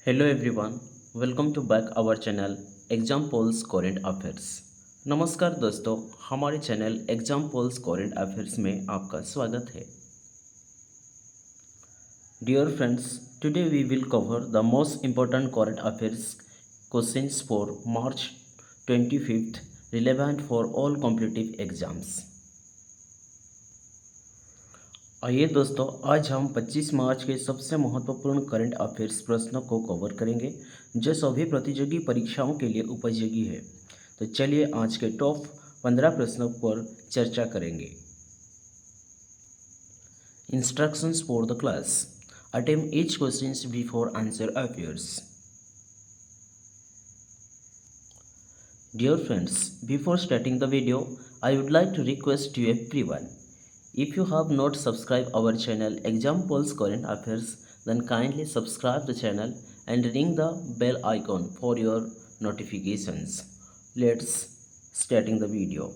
Hello everyone, welcome to back our channel exam polls current affairs. नमस्कार दोस्तों, हमारे channel exam polls current affairs में आपका स्वागत है। Dear friends, today we will cover the most important current affairs questions for March 25th relevant for all competitive exams. आइए दोस्तों, आज हम 25 मार्च के सबसे महत्वपूर्ण करंट अफेयर्स प्रश्नों को कवर करेंगे जो सभी प्रतियोगी परीक्षाओं के लिए उपयोगी है। तो चलिए आज के टॉप 15 प्रश्नों पर चर्चा करेंगे। Instructions for the class, attempt each questions before answer appears. Dear friends, before starting the video, I would like to request to everyone, if you have not subscribed our channel Exam Pulse Current Affairs, then kindly subscribe the channel and ring the bell icon for your notifications. Let's starting the video.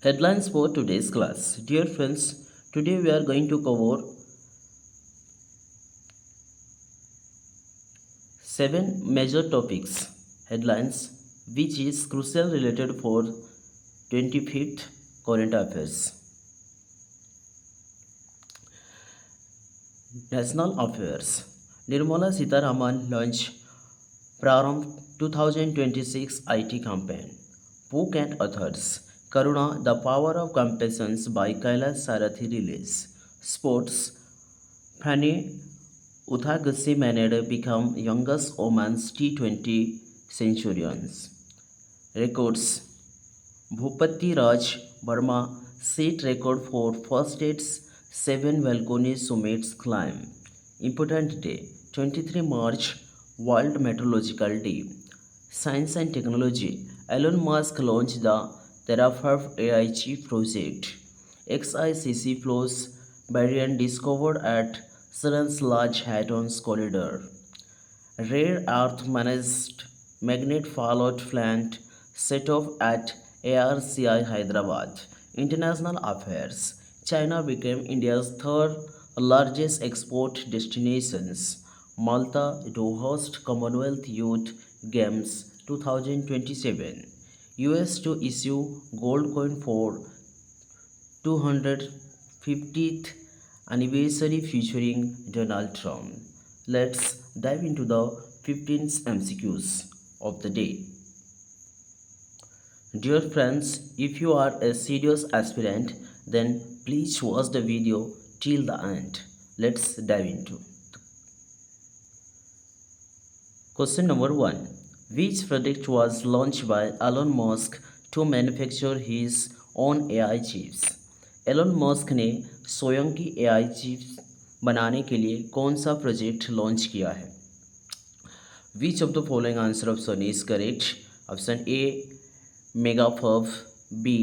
Headlines for today's class. Dear friends, today we are going to cover 7 major topics headlines which is crucial related for 25th current affairs. National affairs. Nirmala Sitharaman launch Prarambh 2026 IT campaign. Book and authors. Karuna, The Power of Compassions by Kailash Sarathi release. Sports. Fanny Uthagasi Manade become youngest women's T20 centurions. Records. Bhupati Raj Burma set record for first dates 7 balcony summits climb. Important day 23 March World Meteorological Day. Science and Technology. Elon Musk launched the Terraform AI chip project. XICC flows variant discovered at Sun's Large Hadron's Corridor. Rare earth managed magnet fallout plant set off at ARCI Hyderabad. International affairs. China became India's third largest export destinations. Malta to host Commonwealth Youth Games 2027. US to issue gold coin for 250th anniversary featuring Donald Trump. Let's dive into the 15 MCQs of the day. Dear friends, if you are a serious aspirant, then please watch the video till the end. Let's dive into. Question number 1. Which product was launched by Elon Musk to manufacture his own AI chips? Elon Musk ने स्वयं की AI chips बनाने के लिए कौन सा project launch किया है? Which of the following answer option is correct? Option A megaferv, B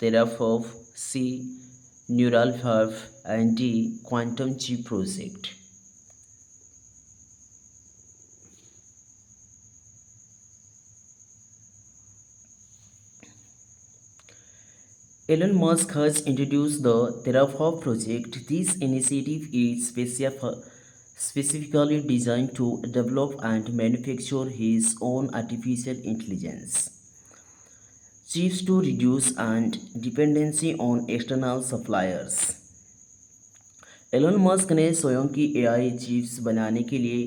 teraferv, C neural ferv and D quantum chip project. Elon Musk has introduced the Terraform project. This initiative is specifically designed to develop and manufacture his own artificial intelligence chips to reduce and dependency on external suppliers. Elon Musk ने स्वयं की AI chips बनाने के लिए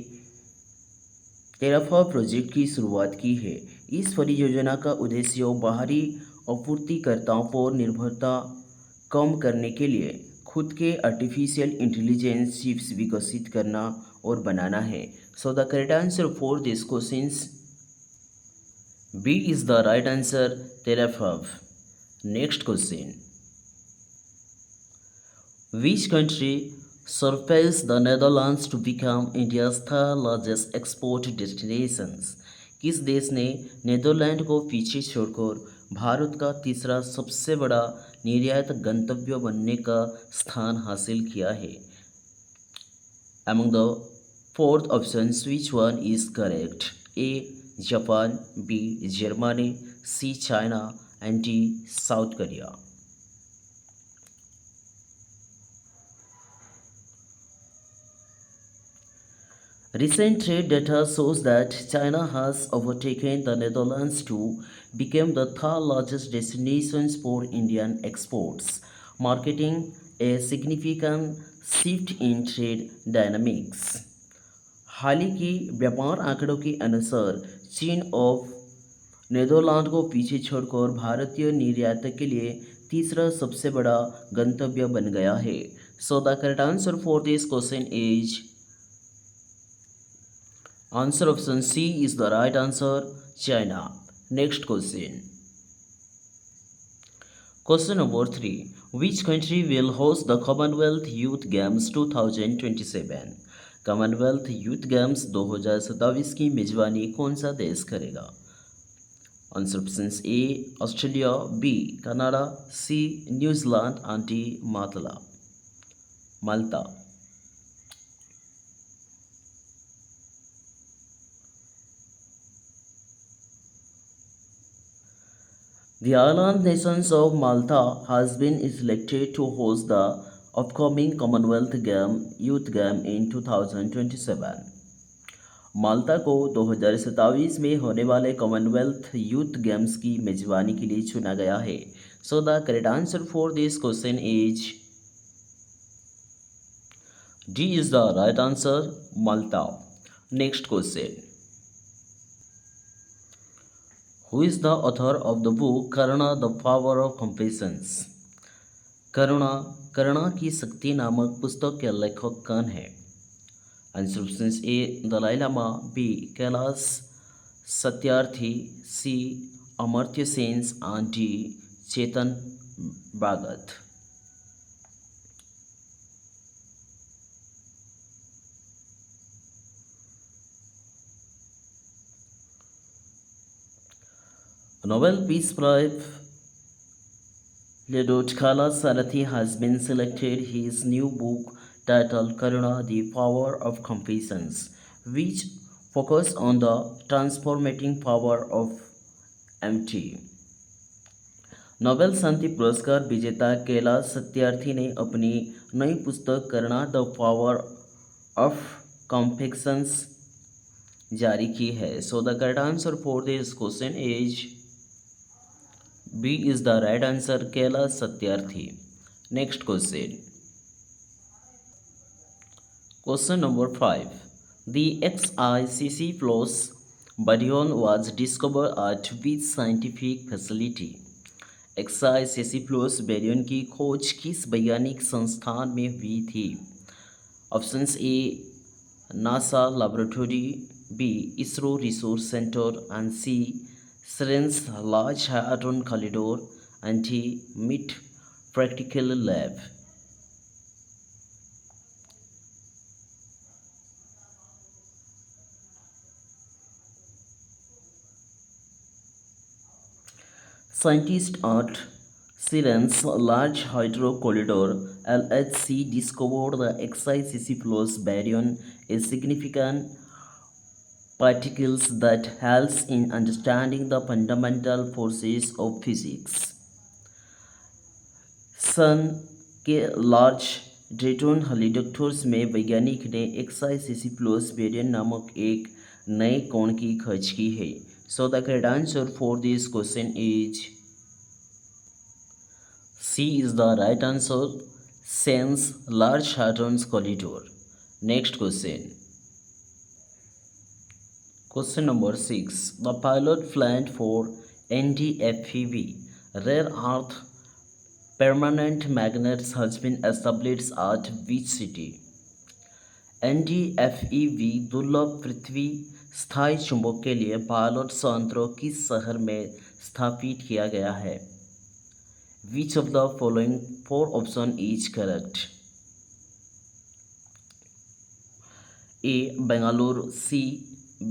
Terraform project की शुरुआत की है। इस परियोजना का उद्देश्य बाहरी आपूर्तिकर्ताओं पर निर्भरता कम करने के लिए खुद के आर्टिफिशियल इंटेलिजेंस चिप्स विकसित करना और बनाना है। So the correct answer for this questions B is the right answer, Terraform. Next question, which country surpassed the Netherlands to become India's third largest export destinations? किस देश ने नीदरलैंड को पीछे छोड़कर भारत का तीसरा सबसे बड़ा निर्यात गंतव्य बनने का स्थान हासिल किया है? Among the fourth options, which one is correct? A. Japan, B. Germany, C. China and D. South Korea. Recent trade data shows that China has overtaken the Netherlands to become the third largest destination for Indian exports, marking a significant shift in trade dynamics. हाल ही की व्यापार आंकड़ों के अनुसार चीन और Netherlands को पीछे छोड़कर भारतीय निर्यातक के लिए तीसरा सबसे बड़ा गंतव्य बन गया है. So the correct answer for this question is answer option C is the right answer, China. Next question. Question number 3. Which country will host the Commonwealth Youth Games 2027? Commonwealth Youth Games 2027 की मेजबानी कौन सा देश करेगा? Answer option A Australia, B Canada, C New Zealand and D Malta. The island nation of Malta has been selected to host the upcoming Commonwealth Youth Game in 2027. माल्टा को 2027 में होने वाले कॉमनवेल्थ यूथ गेम्स की मेजबानी के लिए चुना गया है. So the correct answer for this question is D is the right answer, Malta. Next question. Who is the author of the book Karuna the Power of Compassion? करुणा करुणा की शक्ति नामक पुस्तक के लेखक कौन है? Answer option A Dalai Lama, B Kailash Satyarthi, C Amartya Sen and D Chetan Bhagat. Nobel Peace Prize laureate Kailash Satyarthi has been selected his new book titled Karuna the Power of Compassion, which focus on the transformating power of empty. Nobel शांति पुरस्कार विजेता कैलाश सत्यार्थी ने अपनी नई पुस्तक Karuna the power of compassions जारी की है. So the correct answer for this question is B is the right answer, Kailash Satyarthi. Next question. Question number 5. The XICC Plus Baryon was discovered at which scientific facility? XICC Plus Baryon की खोज किस वैज्ञानिक संस्थान में हुई थी? Options A NASA laboratory, B ISRO resource centre and C Science Large Hadron Collider and MIT Practical Lab. Scientists at Science Large Hadron Collider (LHC) discovered the XICC plus baryon, a significant particles that helps in understanding the fundamental forces of physics. सन के large ड्रेटोन हेलिडक्टर्स में वैज्ञानिक ने XICC plus baryon नामक एक नए कोण की खोज की है. So the correct answer for this question is C is the right answer, CERN's large hadron collider. Next question. Question number 6. The pilot plant for NdFeB, rare earth permanent magnets, has been established at which city? NdFeB दुर्लभ पृथ्वी स्थायी चुंबक के लिए pilot संयंत्र किस शहर में स्थापित किया गया है? Which of the following four option is correct? A. Bangalore, C.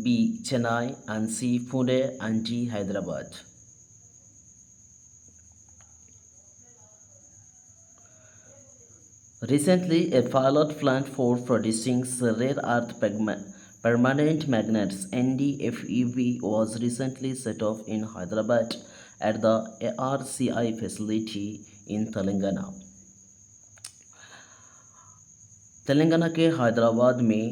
B. Chennai and C. Pune and D. Hyderabad. Recently, a pilot plant for producing rare earth permanent magnets (NdFeB) was recently set up in Hyderabad at the ARCI facility in Telangana के हैदराबाद में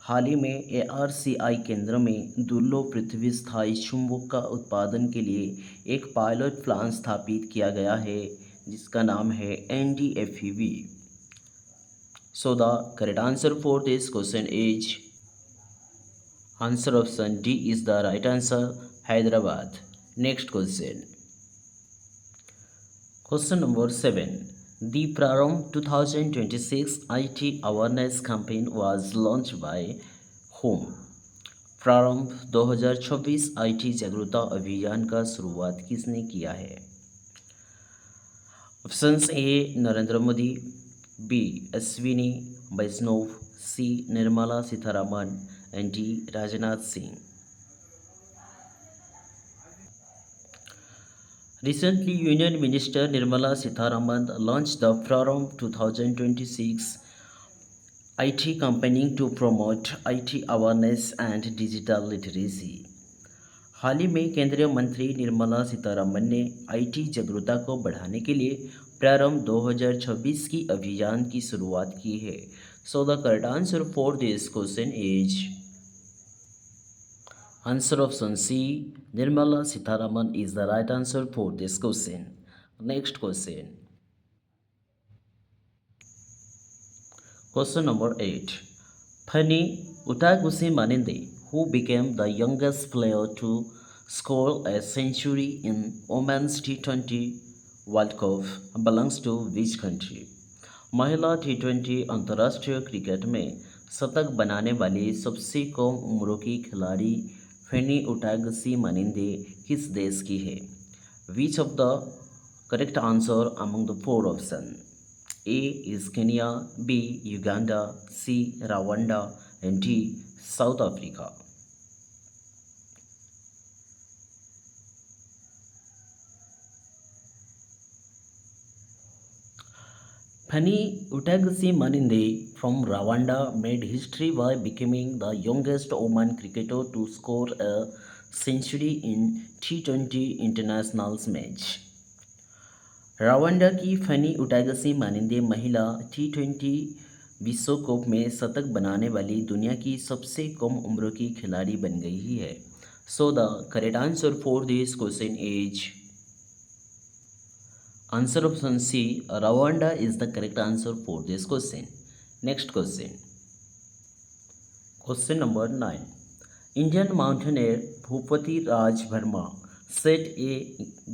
हाल ही में ARCI केंद्र में दुर्लभ पृथ्वी स्थायी चुंबक का उत्पादन के लिए एक पायलट प्लांट स्थापित किया गया है जिसका नाम है NDFEV. So the correct answer for this question is answer option D is the right answer, Hyderabad. Next question. Question number 7. The Prarambh 2026 IT Awareness Campaign was launched by whom? प्रारंभ 2026 IT जागरूकता अभियान का शुरुआत किसने किया है? Options A Narendra Modi, B Ashwini Vaishnaw, C Nirmala Sitharaman and D Rajnath Singh. Recently, Union Minister Nirmala Sitharaman launched the Prarambh 2026 IT campaign to promote IT awareness and digital literacy. हाल ही में केंद्रीय मंत्री निर्मला सीतारमन ने IT जागरूकता को बढ़ाने के लिए प्रारंभ 2026 की अभियान की शुरुआत की है. So the correct answer for this question is answer option C, Nirmala Sitharaman is the right answer for this question. Next question. Question number 8. Fanny Utaguchi Maninde, who became the youngest player to score a century in Women's T20 World Cup, belongs to which country? महिला T20 अंतर्राष्ट्रीय cricket में शतक बनाने वाली सबसे कम उम्र की खिलाड़ी फेनी उटागसी मानिंदे किस देश की है? Which of the correct answer among the four options? A is Kenya, B Uganda, C Rwanda and D South Africa. Fanny Utaguchi Maninde from Rwanda made history by becoming the youngest woman cricketer to score a century in T20 international match. Rwanda की funny उटागसी मानिंदे महिला T20 विश्व cup में शतक बनाने वाली दुनिया की सबसे कम उम्र की खिलाड़ी बन गई है. So the correct answer for this question is answer option C, Rwanda is the correct answer for this question. Next question. Question number 9. Indian mountaineer Bhupati Raj Varma set a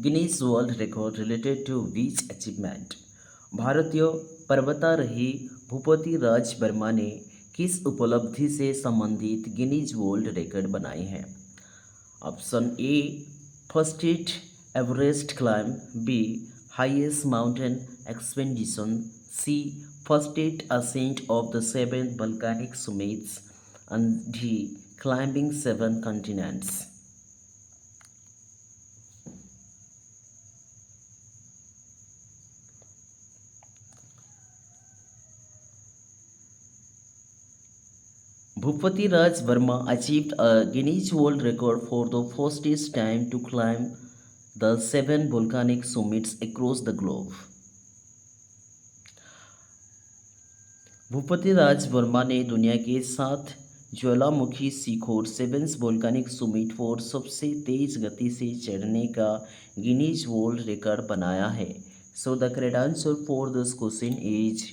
Guinness World Record related to which achievement? भारतीय पर्वतारोही भूपति राज वर्मा ने किस उपलब्धि से संबंधित Guinness world record बनाई है? Option A first Everest climb, B highest mountain expedition, C first ascent of the 7 volcanic summits and D climbing 7 continents. Bhupati Raj Verma achieved a Guinness World Record for the fastest time to climb the 7 volcanic summits across the globe. Bhupati Raj Varma ने दुनिया के 7 ज्वालामुखी शिखर 7 वोल्कानिक सुमिट पर सबसे तेज गति से चढ़ने का Guinness world record बनाया है. So the correct answer for this question is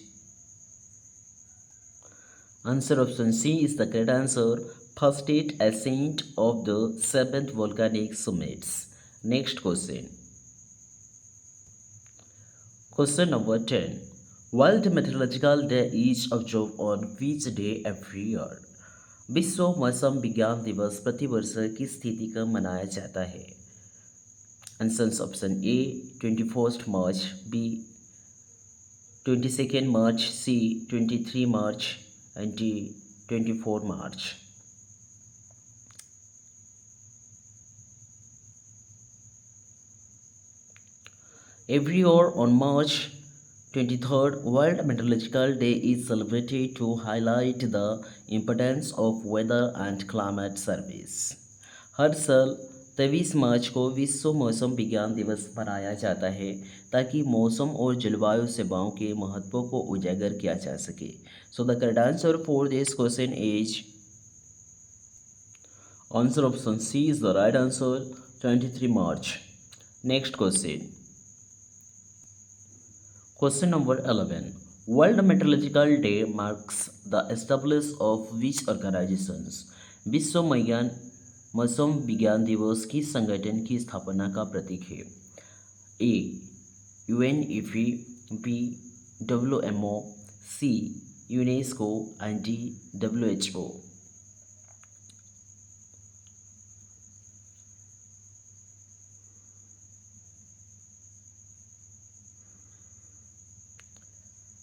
Answer option C is the correct answer. First ascent of the 7th volcanic summits. Next question. Question number 10. World Meteorological Day is observed on which day every year? विश्व मौसम विज्ञान दिवस प्रतिवर्ष किस तिथि का मनाया जाता है? Answers option A 21 March, B 22 March, C 23 March and D 24 March. Every year on March 23rd, World Meteorological Day is celebrated to highlight the importance of weather and climate service. हर साल 23 मार्च को विश्व मौसम विज्ञान दिवस मनाया जाता है ताकि मौसम और जलवायु सेवाओं के महत्व को उजागर किया जा सके. सो the correct answer for this question is Answer option C is the right answer. 23 March. Next question. Question number 11. World Meteorological Day marks the establishment of which organizations? विश्व मौसम विज्ञान दिवस किस संगठन की स्थापना का प्रतीक है? A UNEP, B WMO, C UNESCO and D WHO.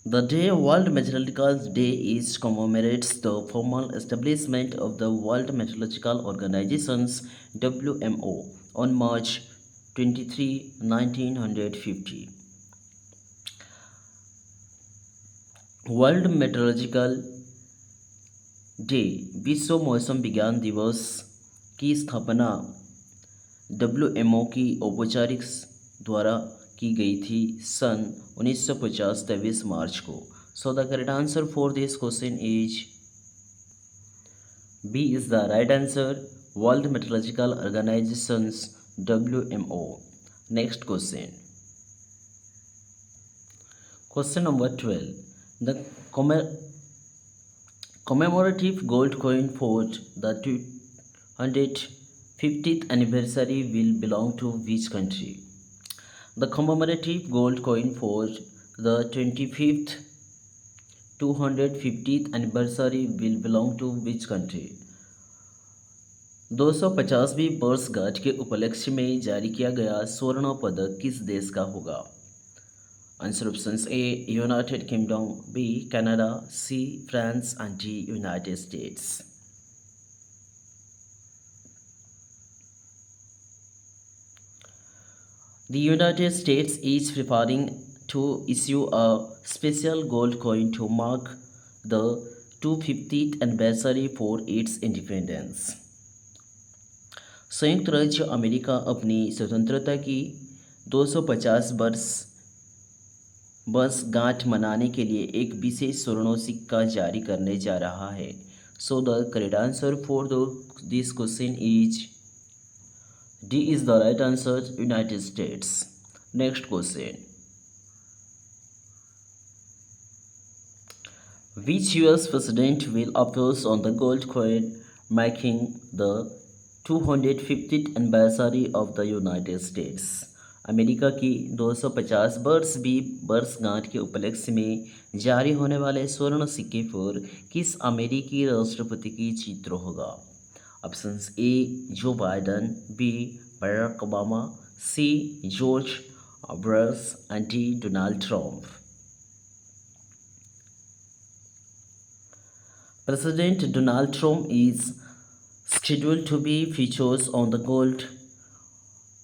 The day World Meteorological Day is commemorates the formal establishment of the World Meteorological Organization's WMO on March 23, 1950. World meteorological day विश्व मौसम विज्ञान दिवस की स्थापना डब्ल्यूएमओ की औपचारिक द्वारा की गई थी सन 1950 23 मार्च को. So the correct answer for this question is B is the right answer. World meteorological organizations WMO. Next question. Question number 12. The commemorative gold coin for the 250th anniversary will belong to which country? The commemorative gold coin for the 25th 250th anniversary will belong to which country? 250वीं वर्षगांठ के उपलक्ष्य में जारी किया गया स्वर्ण पदक किस देश का होगा? Answer options: A. United Kingdom, B. Canada, C. France, and D. United States. The United States is preparing to issue a special gold coin to mark the 250th anniversary for its independence. संयुक्त राज्य America अपनी स्वतंत्रता की 250 वर्षगांठ मनाने के लिए एक विशेष स्वर्ण सिक्का जारी करने जा रहा है. So the correct answer for this question is D is the right answer. United states. Next question. Which US president will appear on the gold coin marking the 250th anniversary of the United States? America की 250वीं वर्षगांठ के उपलक्ष्य में जारी होने वाले स्वर्ण सिक्के पर किस अमेरिकी राष्ट्रपति की चित्र होगा? Options: A Joe Biden, B Barack Obama, C George Bush and D Donald Trump. President Donald Trump is scheduled to be featured on the gold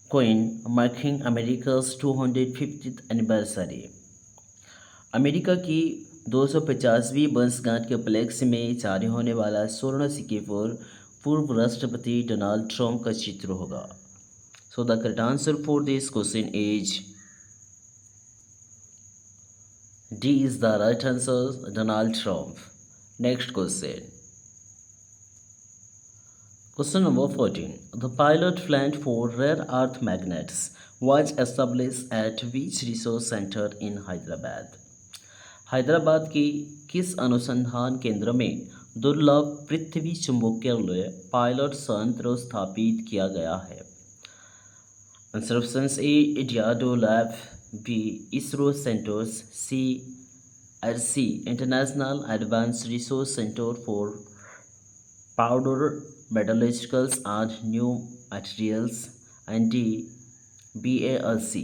coin marking America's 250th anniversary. America की 250वीं वर्षगांठ के उपलक्ष्य में जारी होने वाला स्वर्ण सिक्के पर पूर्व राष्ट्रपति डोनाल्ड ट्रंप का चित्र होगा. सो the correct answer for this question is D is the right answer. Donald Trump. Next question. Question number 14. The pilot plant for rare earth magnets was established at which research center in Hyderabad? Hyderabad की किस अनुसंधान केंद्र में दुर्लभ पृथ्वी चुंबकीय pilot संयंत्र स्थापित किया गया है? Answer options: A डियाडो lab, B ISRO centres, C RC International Advanced Resource Center for Powder Metallurgicals and New Materials, and D BARC.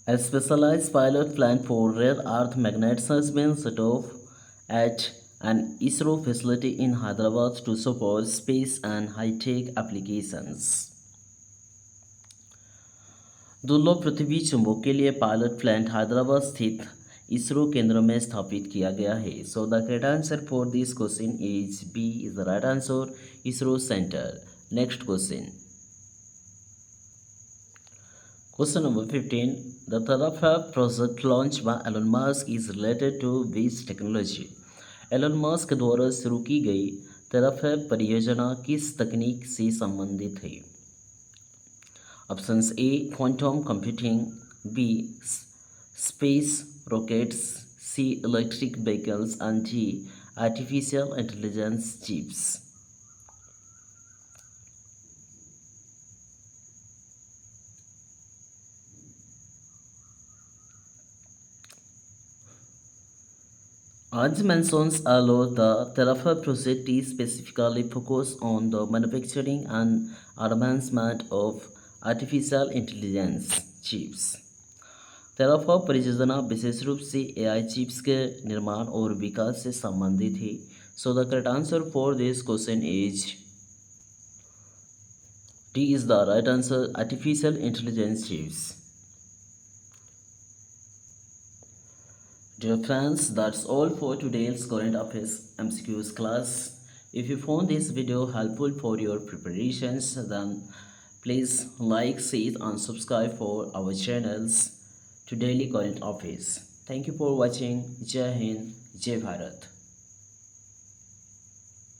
A specialized pilot plant for rare earth magnets has been set up at an ISRO facility in Hyderabad to support space and high-tech applications. दुर्लभ पृथ्वी चुंबक के लिए pilot plant Hyderabad स्थित इसरो केंद्र में स्थापित किया गया है. So the correct answer for this question is B is the right answer, ISRO centre. Next question. Question number 15. The Terafab project launched by Elon Musk is related to which technology? Elon Musk द्वारा शुरू की गई Terafab परियोजना किस तकनीक से संबंधित है? Options A. Quantum computing, B. Space rockets, C. Electric vehicles, and D. Artificial intelligence chips. As mentions allow the Terafab project is specifically focused on the manufacturing and advancement of artificial intelligence chips. Terafab परियोजना विशेष रूप से AI chips के निर्माण और विकास से संबंधित है. So the correct answer for this question is D is the right answer, artificial intelligence chips. Dear friends, that's all for today's current affairs MCQs class. If you found this video helpful for your preparations, then please like, share and subscribe for our channels to daily current affairs. Thank you for watching. Jai Hind, Jai Bharat.